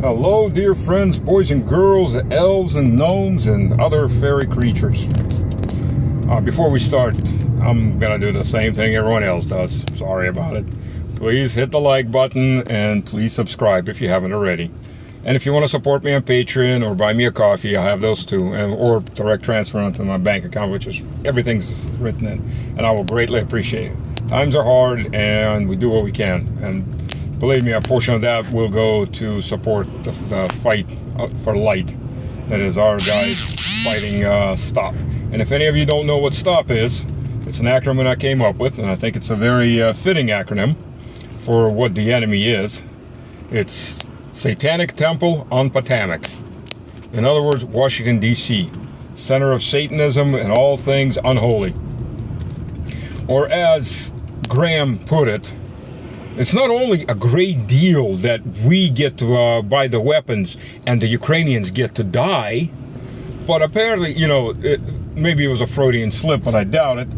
Hello, dear friends, boys and girls, elves and gnomes, and other fairy creatures. Before we start, I'm going to do the same thing everyone else does. Sorry about it. Please hit the like button and please subscribe if you haven't already. And if you want to support me on Patreon or buy me a coffee, I have those too. Or direct transfer onto my bank account, which is everything's written in. And I will greatly appreciate it. Times are hard and we do what we can. And believe me, a portion of that will go to support the fight for light. That is our guys fighting STOP. And if any of you don't know what STOP is, it's an acronym that I came up with, and I think it's a very fitting acronym for what the enemy is. It's Satanic Temple on Potomac. In other words, Washington, D.C., center of Satanism and all things unholy. Or as Graham put it, it's not only a great deal that we get to buy the weapons and the Ukrainians get to die, but apparently, you know, maybe it was a Freudian slip, but I doubt it.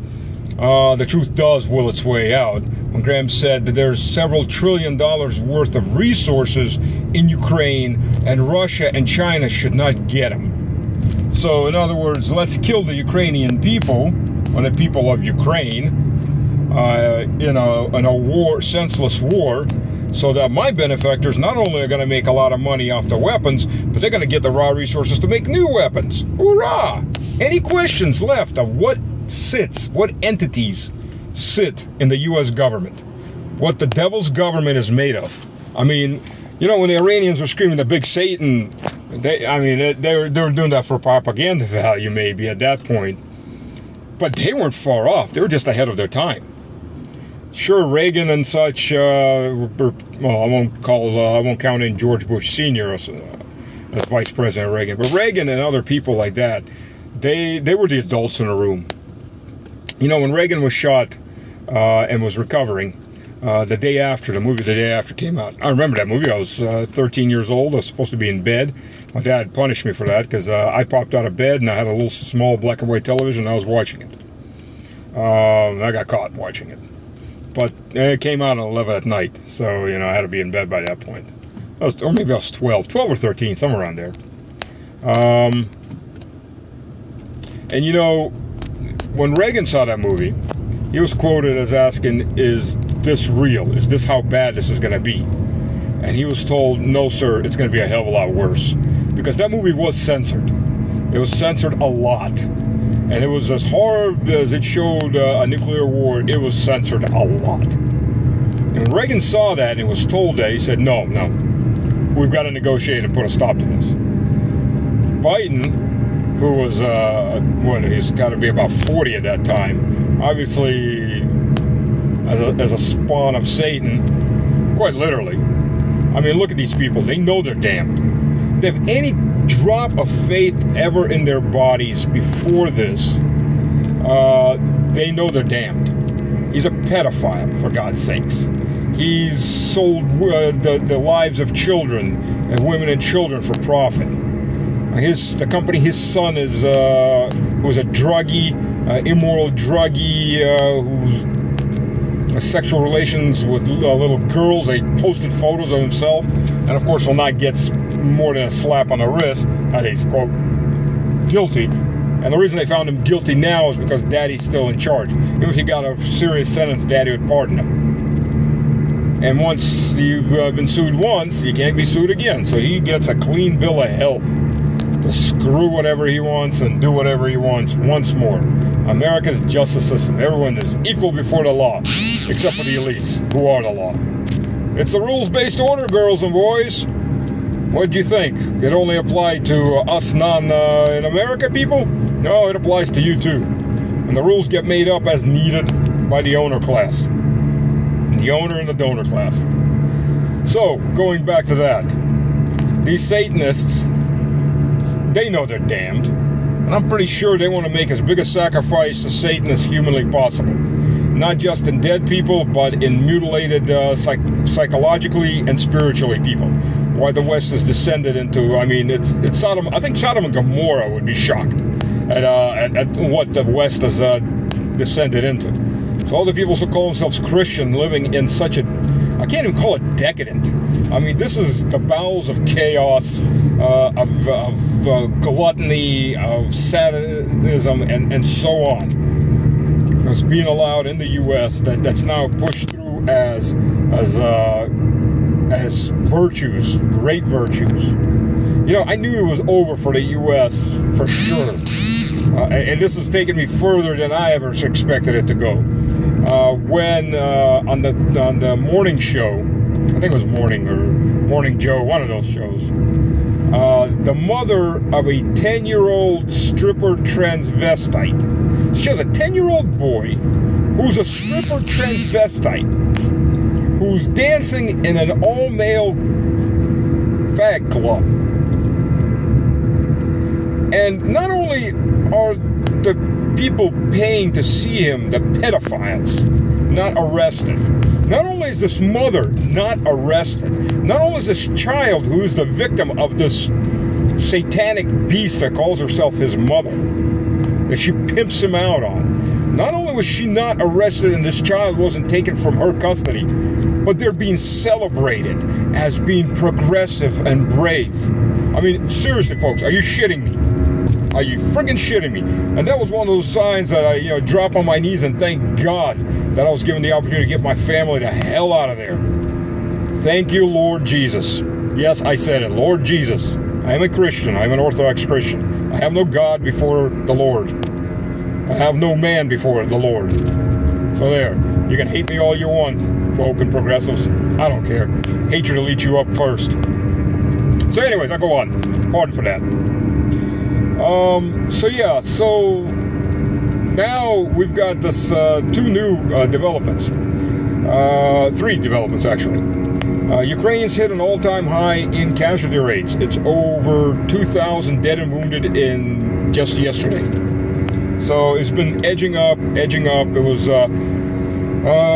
The truth does will its way out. When Graham said that there's several $1 trillion worth of resources in Ukraine and Russia and China should not get them. So, in other words, let's kill the Ukrainian people, or the people of Ukraine, in a war, senseless war, so that my benefactors not only are going to make a lot of money off the weapons, but they're going to get the raw resources to make new weapons. Hurrah! Any questions left of what entities sit in the U.S. government? What the devil's government is made of? I mean, you know, when the Iranians were screaming the big Satan, they were doing that for propaganda value maybe at that point. But they weren't far off. They were just ahead of their time. Sure, Reagan and such, well, I won't count in George Bush Sr. as Vice President Reagan, but Reagan and other people like that, they were the adults in the room. You know, when Reagan was shot and was recovering, the day after came out. I remember that movie. I was 13 years old. I was supposed to be in bed. My dad punished me for that because I popped out of bed and I had a little small black and white television and I was watching it. I got caught watching it. But it came out at 11 at night, so, you know, I had to be in bed by that point. Or maybe I was 12 or 13, somewhere around there. And, you know, when Reagan saw that movie, he was quoted as asking, is this real? Is this how bad this is going to be? And he was told, no, sir, it's going to be a hell of a lot worse. Because that movie was censored. It was censored a lot. And it was as hard as it showed a nuclear war, it was censored a lot. And when Reagan saw that and was told that, he said, no, we've got to negotiate and put a stop to this. Biden, who was, he's got to be about 40 at that time, obviously as a spawn of Satan, quite literally. I mean, look at these people. They know they're damned. They have any drop of faith ever in their bodies before this, they know they're damned. He's a pedophile, for God's sakes. He's sold the lives of children, and women and children for profit. The company his son is, who's a druggie, immoral druggie, who's has sexual relations with little girls. They posted photos of himself, and of course will not get more than a slap on the wrist that he's, quote, guilty. And the reason they found him guilty now is because Daddy's still in charge. Even if he got a serious sentence, Daddy would pardon him. And once you've been sued once, you can't be sued again. So he gets a clean bill of health to screw whatever he wants and do whatever he wants once more. America's justice system. Everyone is equal before the law, except for the elites, who are the law. It's the rules-based order, girls and boys. What'd you think? It only applied to us non-in-America people? No, it applies to you too. And the rules get made up as needed by the owner class. The owner and the donor class. So, going back to that. These Satanists, they know they're damned. And I'm pretty sure they want to make as big a sacrifice to Satan as humanly possible. Not just in dead people, but in mutilated psychologically and spiritually people. Why the West is descended into, I mean, it's Sodom. I think Sodom and Gomorrah would be shocked at what the West has descended into. So all the people who call themselves Christian living in such a I can't even call it decadent. I mean, this is the bowels of chaos, of gluttony, of sadism, and so on. It's being allowed in the U.S. that's now pushed through as virtues, great virtues. You know, I knew it was over for the U.S. for sure. And this has taken me further than I ever expected it to go. When on the morning show, I think it was Morning Joe, one of those shows, the mother of a 10-year-old stripper transvestite. She has a 10-year-old boy who's a stripper transvestite who's dancing in an all-male fag club. And not only are the people paying to see him, the pedophiles, not arrested. Not only is this mother not arrested, not only is this child who is the victim of this satanic beast that calls herself his mother, that she pimps him out on, not only was she not arrested and this child wasn't taken from her custody, but they're being celebrated as being progressive and brave. I mean, seriously, folks, are you shitting me? Are you friggin' shitting me? And that was one of those signs that I, drop on my knees and thank God that I was given the opportunity to get my family the hell out of there. Thank you, Lord Jesus. Yes, I said it, Lord Jesus. I am a Christian. I am an Orthodox Christian. I have no God before the Lord. I have no man before the Lord. So there. You can hate me all you want, woke and progressives. I don't care. Hatred will eat you up first. So anyways, I go on. Pardon for that. So now we've got this two new developments. Three developments, actually. Ukrainians hit an all-time high in casualty rates. It's over 2,000 dead and wounded in just yesterday. So it's been edging up. It was,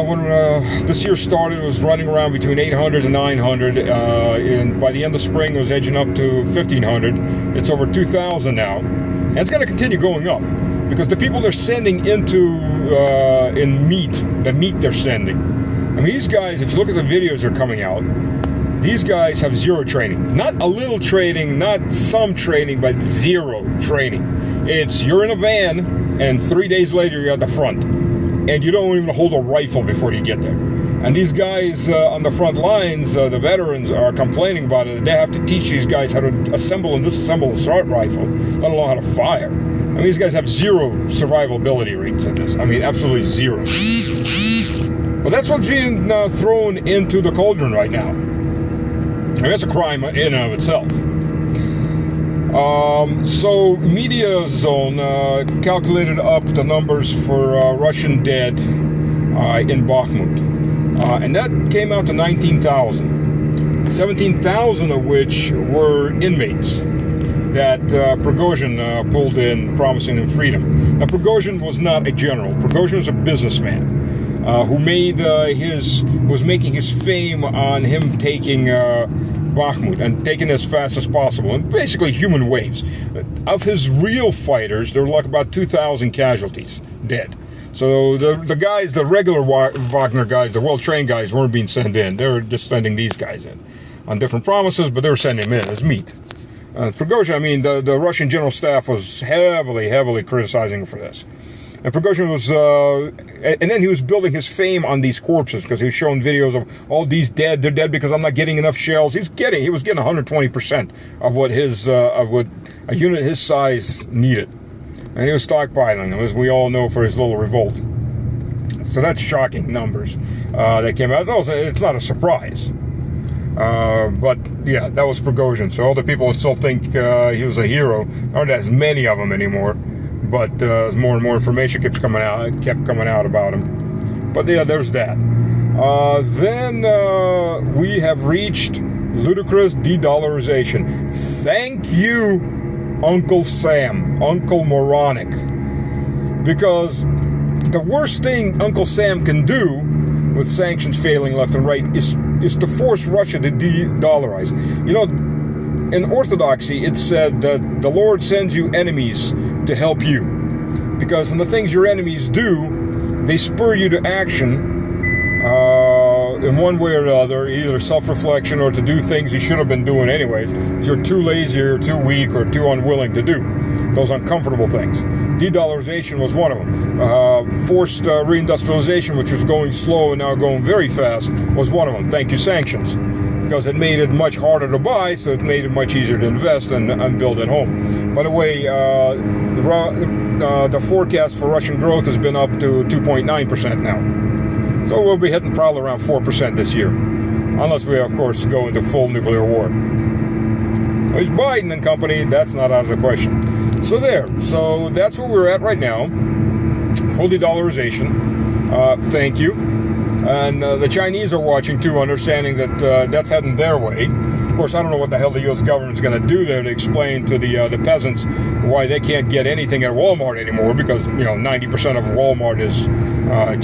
when this year started, it was running around between 800 and 900. And by the end of spring, it was edging up to 1,500. It's over 2,000 now. And it's going to continue going up. Because the people they're sending into, the meat they're sending. I mean, these guys, if you look at the videos that are coming out, these guys have zero training. Not a little training, not some training, but zero training. It's, you're in a van, and 3 days later you're at the front. And you don't even hold a rifle before you get there. And these guys on the front lines, the veterans, are complaining about it. They have to teach these guys how to assemble and disassemble an assault rifle, let alone how to fire. I mean, these guys have zero survivability rates in this. I mean, absolutely zero. But that's what's being thrown into the cauldron right now. I mean, that's a crime in and of itself. So Media Zone calculated up the numbers for Russian dead in Bakhmut. And that came out to 19,000. 17,000 of which were inmates that Prigozhin pulled in, promising them freedom. Now, Prigozhin was not a general. Prigozhin was a businessman who was making his fame on him taking Bakhmut and taking it as fast as possible, and basically human waves. Of his real fighters, there were like about 2,000 casualties dead. So the guys, the regular Wagner guys, the well-trained guys, weren't being sent in. They were just sending these guys in on different promises, but they were sending them in as meat. Prigozhin, I mean, the Russian general staff was heavily criticizing him for this. And Prigozhin was, and then he was building his fame on these corpses, because he was showing videos of all these dead. They're dead because I'm not getting enough shells. He was getting 120% of what what a unit his size needed, and he was stockpiling them, as we all know, for his little revolt. So that's shocking numbers that came out. It's not a surprise, but yeah, that was Prigozhin. So all the people still think he was a hero. There aren't as many of them anymore. But as more and more information kept coming out about him. But yeah, there's that. Then we have reached ludicrous de-dollarization. Thank you, Uncle Sam, Uncle Moronic. Because the worst thing Uncle Sam can do, with sanctions failing left and right, is to force Russia to de-dollarize. You know, in Orthodoxy, it's said that the Lord sends you enemies to help you, because in the things your enemies do, they spur you to action, in one way or another, either self-reflection or to do things you should have been doing anyways. You're too lazy or too weak or too unwilling to do those uncomfortable things. De-dollarization was one of them. Forced reindustrialization, which was going slow and now going very fast, was one of them. Thank you, sanctions. Because it made it much harder to buy, so it made it much easier to invest and build at home. By the way, the forecast for Russian growth has been up to 2.9% now. So we'll be hitting probably around 4% this year. Unless we, of course, go into full nuclear war. There's Biden and company, that's not out of the question. So there. So that's where we're at right now. Full de-dollarization. Thank you. And the Chinese are watching too, understanding that that's heading their way. Of course, I don't know what the hell the U.S. government's going to do there to explain to the peasants why they can't get anything at Walmart anymore, because 90% of Walmart is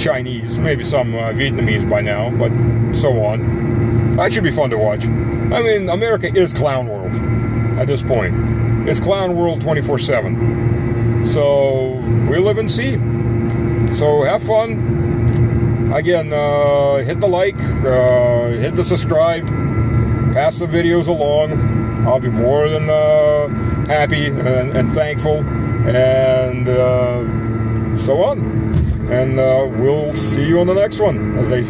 Chinese, maybe some Vietnamese by now, but so on. That should be fun to watch. I mean, America is clown world at this point. It's clown world 24/7. So we live and see. So have fun. Again, hit the like, hit the subscribe, pass the videos along. I'll be more than happy and thankful, and so on. And we'll see you on the next one, as they say.